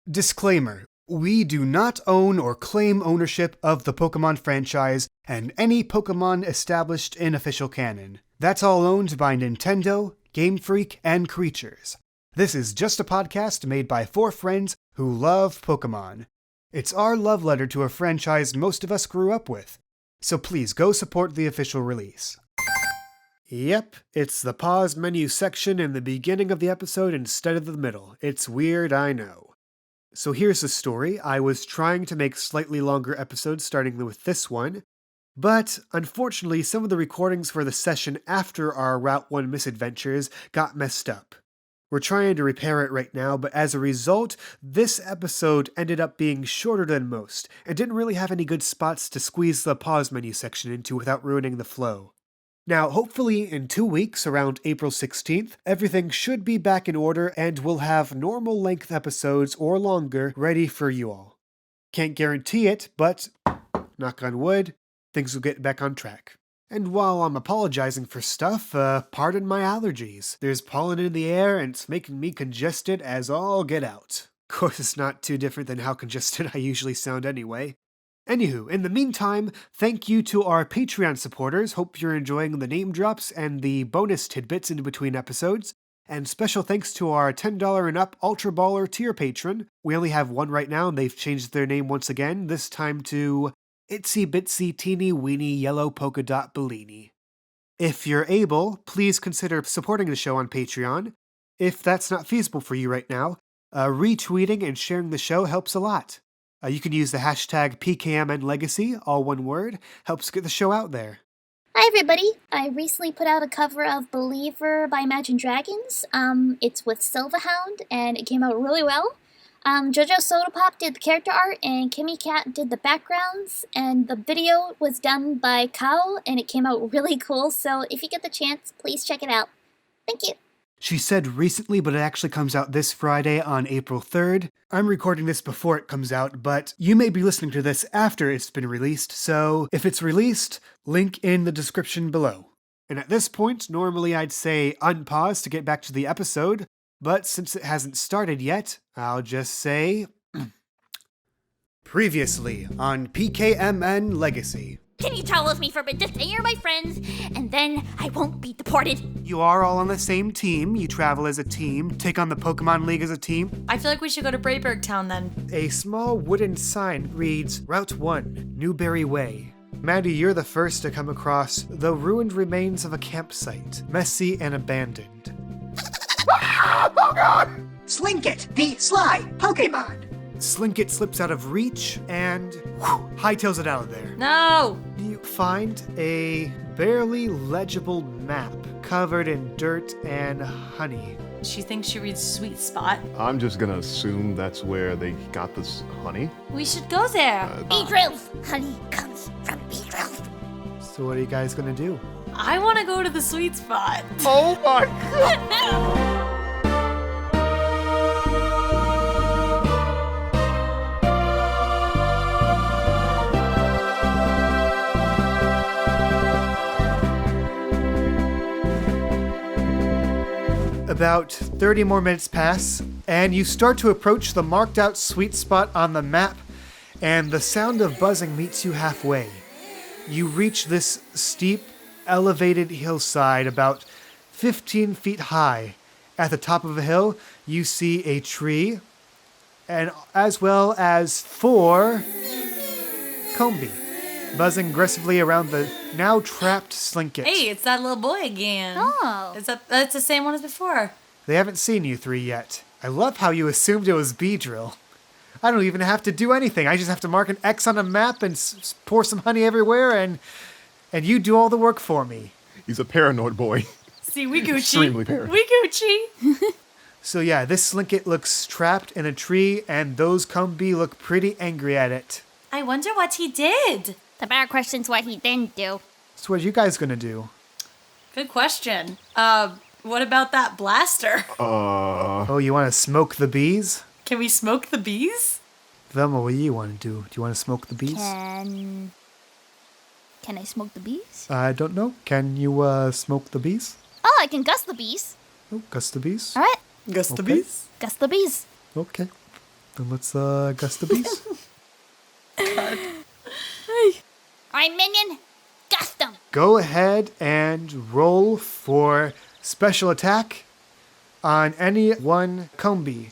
Disclaimer. We do not own or claim ownership of the Pokemon franchise and any Pokemon established in official canon. That's all owned by Nintendo, Game Freak, and Creatures. This is just a podcast made by four friends who love Pokemon. It's our love letter to a franchise most of us grew up with. So please go support the official release. Yep, it's the pause menu section in the beginning of the episode instead of the middle. It's weird, I know. So here's the story. I was trying to make slightly longer episodes starting with this one, but unfortunately some of the recordings for the session after our Route 1 misadventures got messed up. We're trying to repair it right now, but as a result, this episode ended up being shorter than most, and didn't really have any good spots to squeeze the pause menu section into without ruining the flow. Now, hopefully in 2 weeks, around April 16th, everything should be back in order and we'll have normal length episodes or longer ready for you all. Can't guarantee it, but, knock on wood, things will get back on track. And while I'm apologizing for stuff, pardon my allergies. There's pollen in the air and it's making me congested as all get out. Of course, it's not too different than how congested I usually sound anyway. Anywho, in the meantime, thank you to our Patreon supporters. Hope you're enjoying the name drops and the bonus tidbits in between episodes. And special thanks to our $10 and up Ultra Baller tier patron. We only have one right now and they've changed their name once again, this time to Itsy Bitsy Teeny Weeny Yellow Polka Dot Bellini. If you're able, please consider supporting the show on Patreon. If that's not feasible for you right now, retweeting and sharing the show helps a lot. You can use the hashtag PKMN Legacy, all one word, helps get the show out there. Hi everybody! I recently put out a cover of Believer by Imagine Dragons. It's with Silverhound, and it came out really well. JoJo Soda Pop did the character art, and Kimmy Cat did the backgrounds, and the video was done by Kao, and it came out really cool, so if you get the chance, please check it out. Thank you! She said recently, but it actually comes out this Friday on April 3rd. I'm recording this before it comes out, but you may be listening to this after it's been released, so if it's released, link in the description below. And at this point, normally I'd say unpause to get back to the episode, but since it hasn't started yet, I'll just say previously on PKMN Legacy. Can you tell us me forbid to stay here, my friends, and then I won't be deported? You are all on the same team. You travel as a team, take on the Pokemon League as a team. I feel like we should go to Brayburg Town then. A small wooden sign reads, Route 1, Newberry Way. Maddie, you're the first to come across the ruined remains of a campsite, messy and abandoned. Oh god! Slinkit, the sly Pokemon! Slinkit slips out of reach and hightails it out of there. No! You find a barely legible map covered in dirt and honey. She thinks she reads Sweet Spot. I'm just gonna assume that's where they got this honey. We should go there. Beedrill! Honey comes from Beedrill. So what are you guys gonna do? I want to go to the Sweet Spot. Oh my god! About 30 more minutes pass, and you start to approach the marked out sweet spot on the map, and the sound of buzzing meets you halfway. You reach this steep, elevated hillside about 15 feet high. At the top of a hill, you see a tree, and as well as 4 Combi, buzzing aggressively around the now trapped Slinkit. Hey, it's that little boy again. Oh. That's the same one as before. They haven't seen you three yet. I love how you assumed it was Beedrill. I don't even have to do anything. I just have to mark an X on a map and pour some honey everywhere, and you do all the work for me. He's a paranoid boy. See, we Gucci. Extremely paranoid. We Gucci. So yeah, this Slinkit looks trapped in a tree, and those Combi look pretty angry at it. I wonder what he did. The better question's what he didn't do. So what are you guys gonna do? Good question. What about that blaster? Oh, you want to smoke the bees? Can we smoke the bees? Velma, what do you want to do? Do you want to smoke the bees? Can I smoke the bees? I don't know. Can you smoke the bees? Oh, I can gust the bees. Oh, gust the bees? All right. Gust the Okay. bees? Gust the bees. Okay. Then let's gust the beast. Alright, minion, gust 'em. Go ahead and roll for special attack on any one combi.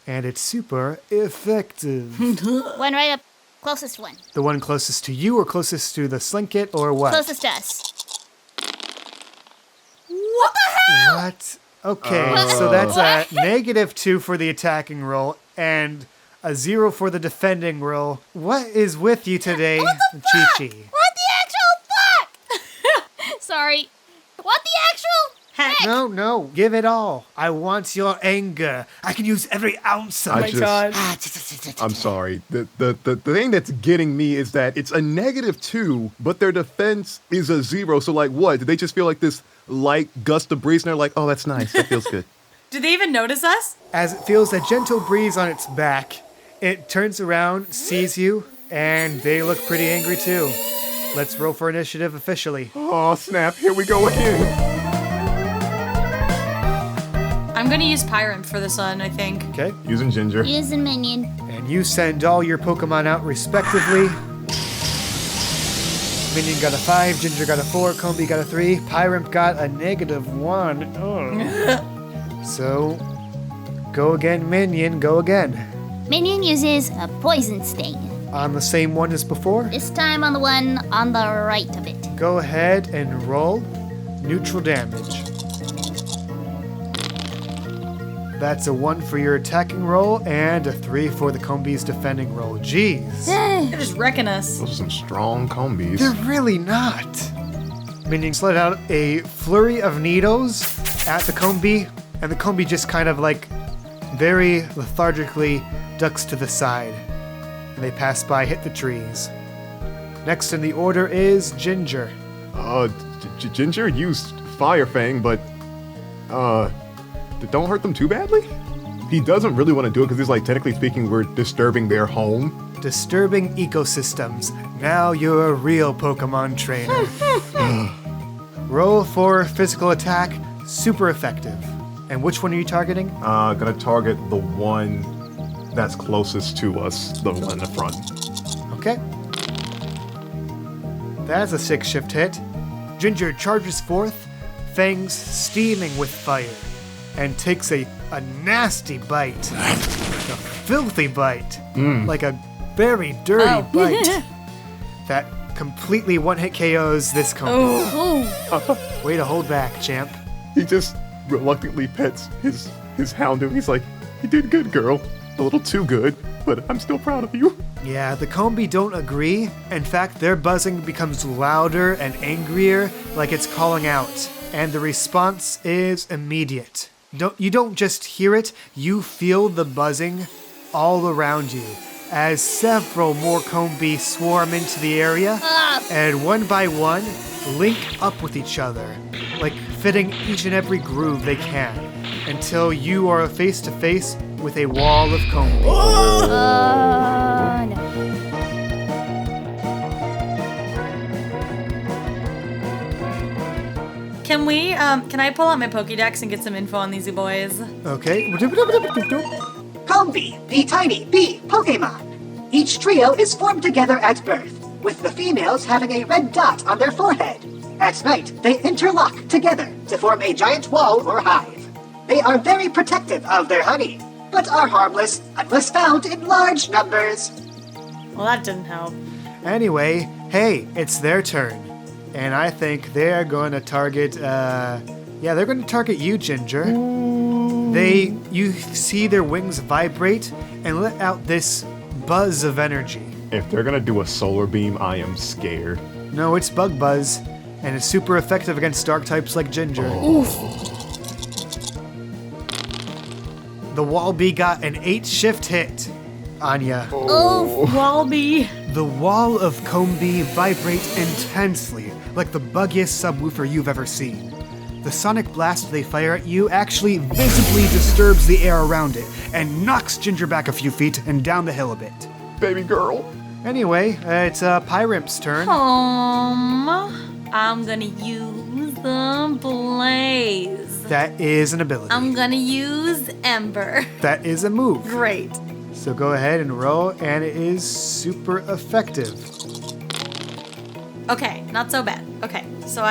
And it's super effective. One right up, closest one. The one closest to you or closest to the slinket or what? Closest to us. What the hell? What? Okay, so that's a -2 for the attacking roll and a 0 for the defending roll. What is with you today, Chi-Chi? What the actual fuck? Sorry. What the actual heck? No, give it all. I want your anger. I can use every ounce of I it. just- God. I'm sorry. The thing that's getting me is that it's a -2, but their defense is a 0. So like, what? Did they just feel like this light gust of breeze and they're like, oh, that's nice. That feels good. Do they even notice us? As it feels a gentle breeze on its back, it turns around, sees you, and they look pretty angry too. Let's roll for initiative officially. Oh, snap. Here we go again. I'm gonna use Pyramp for this one, I think. Okay? Using Ginger. Using minion. And you send all your Pokemon out respectively. Minion got a 5, Ginger got a 4, Combi got a 3, Pyramp got a -1. Oh. So, go again, Minion, go again. Minion uses a poison sting. On the same one as before. This time on the one on the right of it. Go ahead and roll neutral damage. That's a 1 for your attacking roll and a 3 for the Combi's defending roll. Jeez. They're just wrecking us. Those are some strong combis. They're really not. Minion let out a flurry of needles at the Combi, and the Combi just kind of like very lethargically ducks to the side. And they pass by, hit the trees. Next in the order is Ginger. Ginger used Fire Fang, but don't hurt them too badly. He doesn't really want to do it because he's like, technically speaking, we're disturbing their home. Disturbing ecosystems. Now you're a real Pokemon trainer. Roll for physical attack, super effective. And which one are you targeting? Gonna target the one that's closest to us, the one in the front. Okay. That's a 6-shift hit. Ginger charges forth, fangs steaming with fire, and takes a nasty bite. A filthy bite. Like a very dirty bite. That completely one-hit KOs this combo. Way to hold back, champ. He just reluctantly pets his Houndoom. He's like, you did good, girl. A little too good, but I'm still proud of you. Yeah, the Combi don't agree. In fact, their buzzing becomes louder and angrier, like it's calling out. And the response is immediate. You don't just hear it, you feel the buzzing all around you as several more Combi swarm into the area and one by one link up with each other, like fitting each and every groove they can until you are face to face with a wall of Combi. No. Can I pull out my Pokédex and get some info on these boys? Okay. Combi, the tiny bee Pokemon. Each trio is formed together at birth, with the females having a red dot on their forehead. At night, they interlock together to form a giant wall or hive. They are very protective of their honey, but are harmless unless found in large numbers. Well, that didn't help. Anyway, hey, it's their turn. And I think they're going to target, they're going to target you, Ginger. You see their wings vibrate and let out this buzz of energy. If they're gonna do a solar beam, I am scared. No, it's bug buzz, and it's super effective against dark types like Ginger. The Wallbee got an 8-shift hit. Anya. Walby. The wall of Combi vibrates intensely, like the buggiest subwoofer you've ever seen. The sonic blast they fire at you actually visibly disturbs the air around it and knocks Ginger back a few feet and down the hill a bit. Baby girl. Anyway, it's Pyramp's turn. I'm gonna use the Blaze. That is an ability. I'm gonna use Ember. That is a move. Great. So go ahead and roll, and it is super effective. Okay, not so bad. Okay, so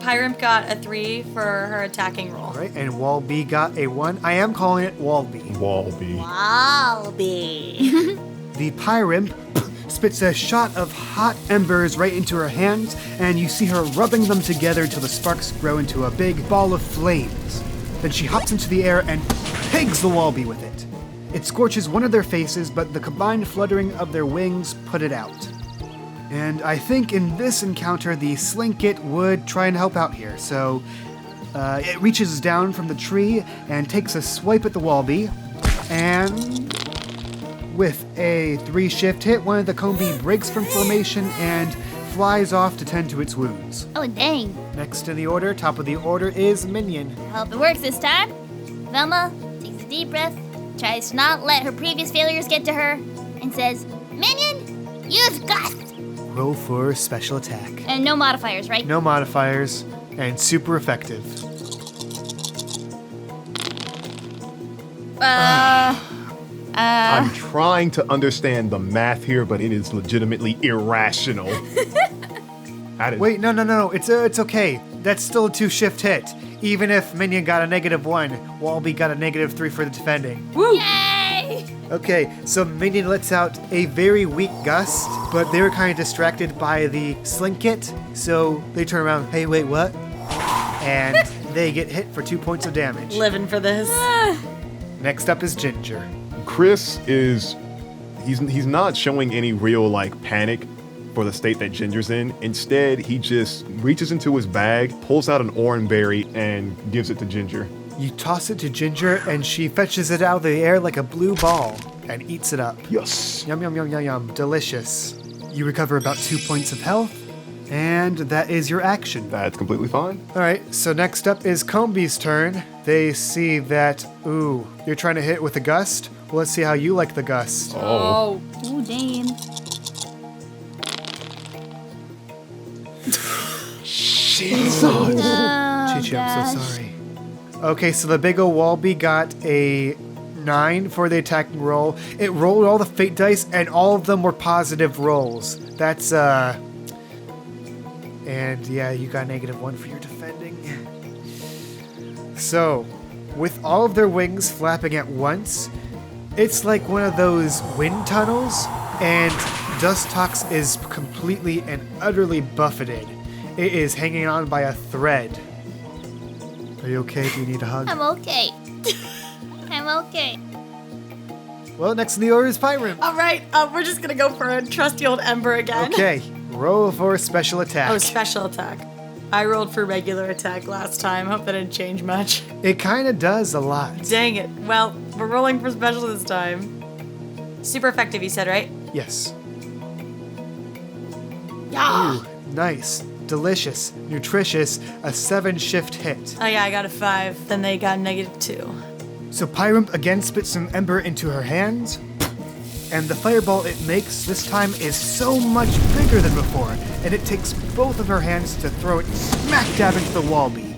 Pyramp got a 3 for her attacking roll. All right, and Walby got a 1. I am calling it Walby. Walby. Walby. The Pyramp spits a shot of hot embers right into her hands, and you see her rubbing them together until the sparks grow into a big ball of flames. Then she hops into the air and pegs the Walby with it. It scorches one of their faces, but the combined fluttering of their wings put it out. And I think in this encounter, the Slinkit would try and help out here. So it reaches down from the tree and takes a swipe at the Walby. And with a 3 shift hit, one of the Combi breaks from formation and flies off to tend to its wounds. Oh, dang. Next in the order, top of the order, is Minion. I hope it works this time. Velma takes a deep breath, tries to not let her previous failures get to her, and says, Minion, use Gust! Roll for special attack. And no modifiers, right? No modifiers, and super effective. I'm trying to understand the math here, but it is legitimately irrational. Wait, no. It's okay. That's still a 2 shift hit. Even if Minion got a -1, Walby got a -3 for the defending. Woo! Yay! Okay, so Minion lets out a very weak gust, but they were kind of distracted by the Slinkit, so they turn around, hey, wait, what? And they get hit for 2 points of damage. Living for this. Next up is Ginger. Chris he's not showing any real panic for the state that Ginger's in. Instead, he just reaches into his bag, pulls out an orange berry, and gives it to Ginger. You toss it to Ginger, and she fetches it out of the air like a blue ball and eats it up. Yes. Yum, yum, yum, yum, yum. Delicious. You recover about 2 points of health, and that is your action. That's completely fine. All right, so next up is Combi's turn. They see that, ooh, you're trying to hit with a gust. Well, let's see how you like the gust. Oh. Oh, damn. Jesus. Oh, Chi-Chi, I'm so gosh. sorry. Okay, so the big ol' Walby got a 9 for the attacking roll. It rolled all the fate dice, and all of them were positive rolls. That's, and yeah, you got -1 for your defending. So, with all of their wings flapping at once, it's like one of those wind tunnels, and Dustox is completely and utterly buffeted. It is hanging on by a thread. Are you okay? Do you need a hug? I'm okay. I'm okay. Well, next in the order is Pyramp. All right, we're just gonna go for a trusty old Ember again. Okay, roll for special attack. Oh, special attack. I rolled for regular attack last time. Hope that didn't change much. It kind of does a lot. Dang it. Well, we're rolling for special this time. Super effective, you said, right? Yes. Yeah. Ooh, nice, delicious, nutritious, a 7 shift hit. Oh yeah, I got a 5. Then they got -2. So Pyramp again spits some ember into her hands, and the fireball it makes this time is so much bigger than before, and it takes both of her hands to throw it smack dab into the Walby.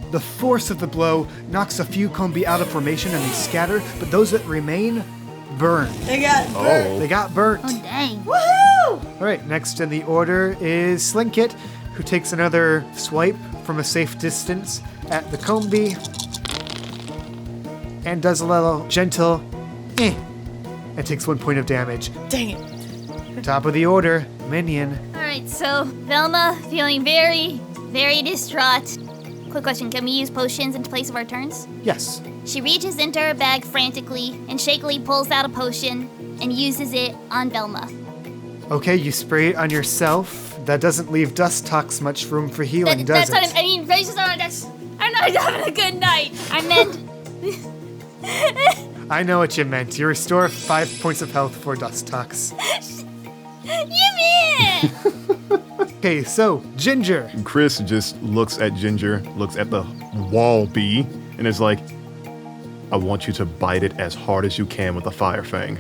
The force of the blow knocks a few Combi out of formation and they scatter, but those that remain burn. They got They got burnt. Oh, dang. Woohoo! All right, next in the order is Slinkit, who takes another swipe from a safe distance at the Combi and does a little gentle and takes 1 point of damage. Dang it. Top of the order, Minion. Alright, so Velma feeling very, very distraught. Quick question, can we use potions in place of our turns? Yes. She reaches into her bag frantically and shakily pulls out a potion and uses it on Velma. Okay, you spray it on yourself. That doesn't leave Dustox much room for healing, does That's it? what I mean, braces on, I'm not having a good night. I meant... I know what you meant. You restore 5 points of health for Dustox. You mean? Okay, so, Ginger. Chris just looks at Ginger, looks at the Walby, and is like, I want you to bite it as hard as you can with a fire fang.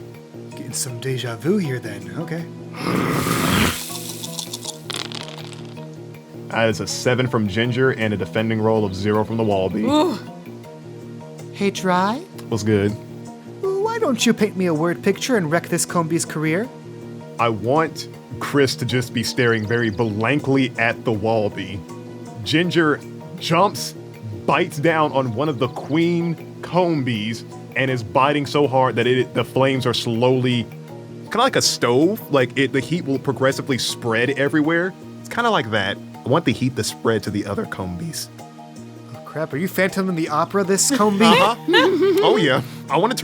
Getting some deja vu here then. Okay. That is a 7 from Ginger and a defending roll of 0 from the Walby. Ooh. Hey, Dry. What's good? Why don't you paint me a word picture and wreck this Comby's career? I want Chris to just be staring very blankly at the Wallaby. Ginger jumps, bites down on one of the queen Combies, and is biting so hard that the flames are slowly, kind of like a stove, like the heat will progressively spread everywhere. It's kind of like that. I want the heat to spread to the other Combies. Oh, crap, are you Phantom in the Opera, this Comby? Oh yeah, I wanted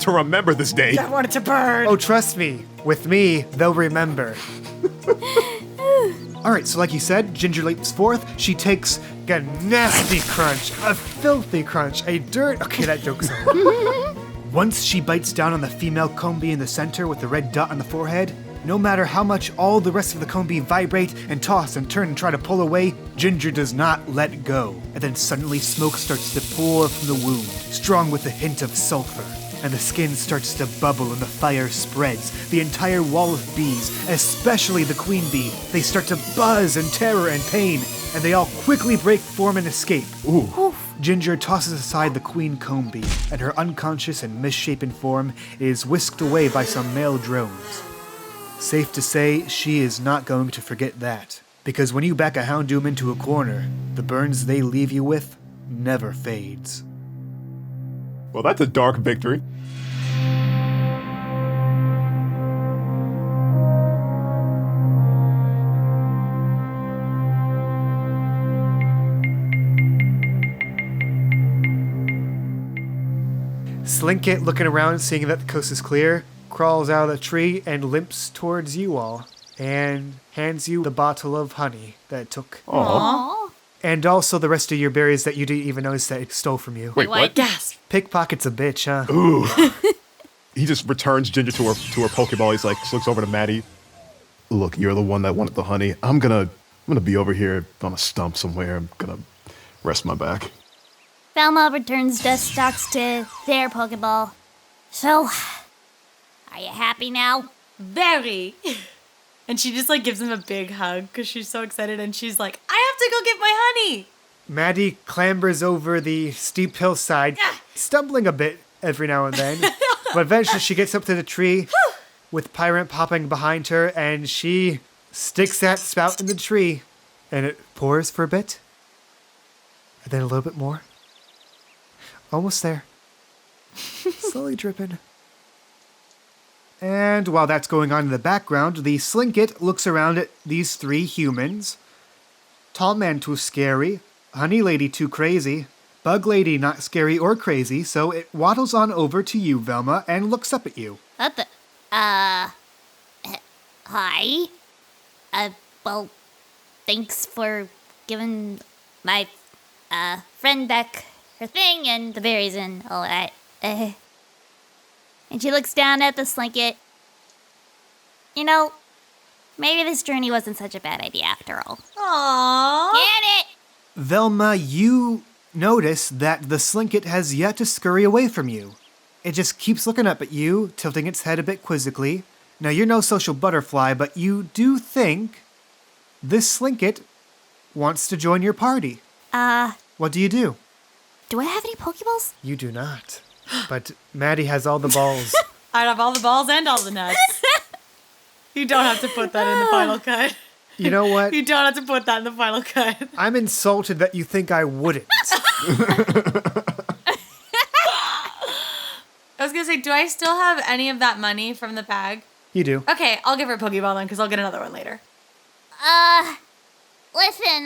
to remember this day. I want it to burn. Oh, trust me, with me, they'll remember. Alright, so like you said, Ginger leaps forth. She takes a nasty crunch, a filthy crunch, a dirt... Okay, that joke's over. Once she bites down on the female Comby in the center with the red dot on the forehead, no matter how much all the rest of the Comby vibrate and toss and turn and try to pull away, Ginger does not let go. And then suddenly smoke starts to pour from the wound, strong with a hint of sulfur. And the skin starts to bubble and the fire spreads. The entire wall of bees, especially the queen bee, they start to buzz in terror and pain, and they all quickly break form and escape. Ooh. Ginger tosses aside the queen Comby, and her unconscious and misshapen form is whisked away by some male drones. Safe to say, she is not going to forget that, because when you back a Houndoom into a corner, the burns they leave you with never fades. Well, that's a dark victory. Slinkit, looking around, seeing that the coast is clear, crawls out of the tree and limps towards you all, and hands you the bottle of honey that it took. Aww. And also the rest of your berries that you didn't even notice that it stole from you. Wait, what? Gasp. Pickpocket's a bitch, huh? Ooh. He just returns Ginger to her Pokeball. He's like, just looks over to Maddie. Look, you're the one that wanted the honey. I'm gonna be over here on a stump somewhere. I'm gonna rest my back. Velma returns Dustox to their Pokeball. So, are you happy now? Very. And she just gives him a big hug because she's so excited, and she's like, I have to go get my honey. Maddie clambers over the steep hillside, stumbling a bit every now and then. But eventually she gets up to the tree with Pyrant popping behind her, and she sticks that spout in the tree, and it pours for a bit. And then a little bit more. Almost there. Slowly dripping. And while that's going on in the background, the Slinkit looks around at these three humans. Tall man too scary, honey lady too crazy, bug lady not scary or crazy, so it waddles on over to you, Velma, and looks up at you. What the? Hi? Well, thanks for giving my, friend back her thing and the berries and all that. And she looks down at the Slinkit. You know, maybe this journey wasn't such a bad idea after all. Aww. Get it? Velma, you notice that the Slinkit has yet to scurry away from you. It just keeps looking up at you, tilting its head a bit quizzically. Now, you're no social butterfly, but you do think this Slinkit wants to join your party. What do you do? Do I have any Pokeballs? You do not. But Maddie has all the balls. I have all the balls and all the nuts. You don't have to put that in the final cut. You know what? You don't have to put that in the final cut. I'm insulted that you think I wouldn't. I was gonna say, do I still have any of that money from the bag? You do. Okay, I'll give her a Pokeball then, because I'll get another one later. Listen,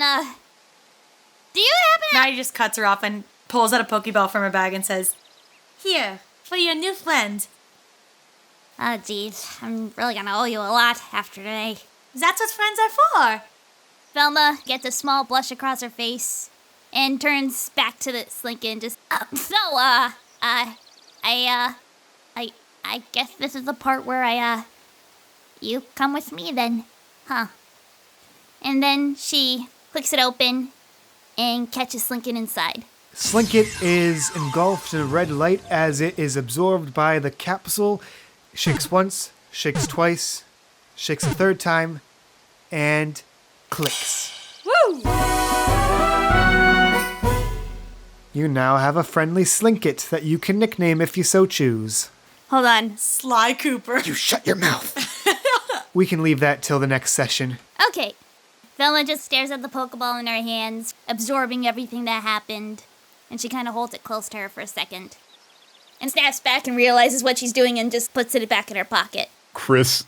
do you happen to... Maddie just cuts her off and pulls out a Pokeball from her bag and says, Here, for your new friend. Oh, geez, I'm really gonna owe you a lot after today. That's what friends are for. Velma gets a small blush across her face and turns back to the Slinkin and just, I guess this is the part where you come with me then, huh? And then she clicks it open and catches Slinkin inside. Slinkit is engulfed in a red light as it is absorbed by the capsule. Shakes once, shakes twice, shakes a third time, and clicks. Woo! You now have a friendly Slinkit that you can nickname if you so choose. Hold on. Sly Cooper. You shut your mouth. We can leave that till the next session. Okay. Velma just stares at the Pokeball in her hands, absorbing everything that happened. And she kind of holds it close to her for a second. And snaps back and realizes what she's doing and just puts it back in her pocket. Chris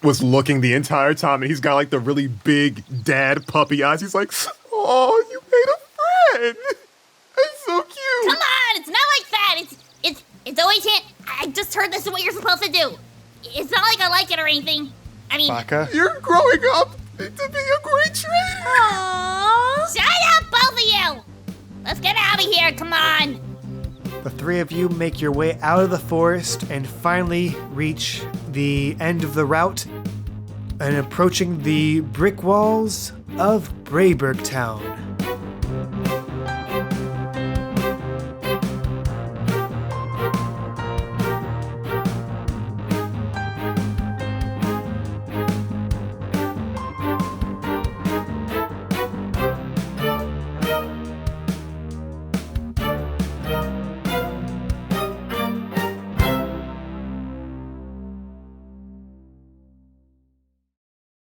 was looking the entire time, and he's got like the really big dad puppy eyes. He's like, "Oh, you made a friend. That's so cute." Come on, it's not like that. It's always I just heard this is what you're supposed to do. It's not like I like it or anything. I mean, Baka. You're growing up to be a great trainer. Aww. shut up, both of you. Let's get out of here. Come on. The three of you make your way out of the forest and finally reach the end of the route and approaching the brick walls of Brayburg Town.